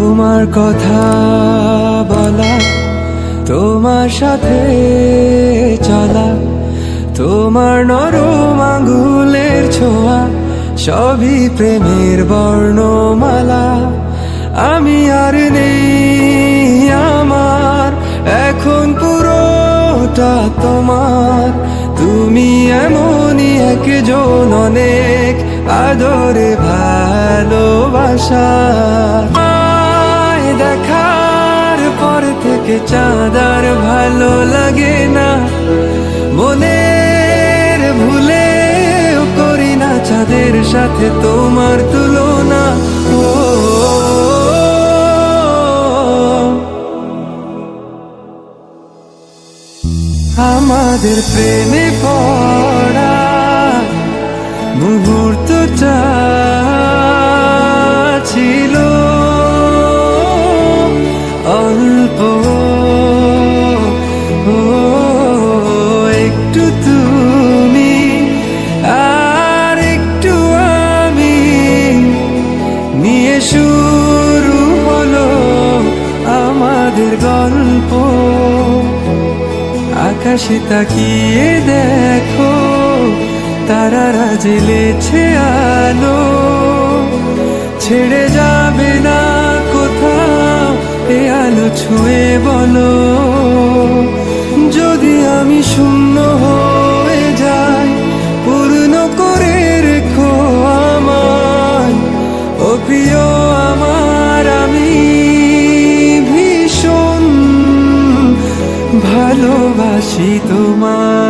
তোমার কথা বলা, তোমার সাথে চলা, তোমার নরম আঙ্গুলের ছোঁয়া, সবই প্রেমের বর্ণমালা। আমি আর নেই আমার, এখন পুরোটা তোমার। তুমি এমনই একজন, অনেক আদরে ভালোবাসা। দেখার পর থেকে চাঁদ আর ভালো লাগে না, মনের ভুলে করি না চাঁদের সাথে তোমার তুলনা। ও আমাদের প্রেমে পড়া মুহূর্তটা ছিল অল্প, একটু তুমি আর একটু আমি, নিয়ে শুরু হলো আমাদের গল্প। আকাশে তাকিয়ে দেখো, তারারা জ্বেলেছে আলো, ছেড়ে যাবে না কোথাও এ আলো ছুঁয়ে বলো। যদি আমি শূন্য হয়ে যাই, পূর্ণ করে রেখো আমায়। ও প্রিয় আমার, আমি ভীষণ ভালোবাসি তোমায়।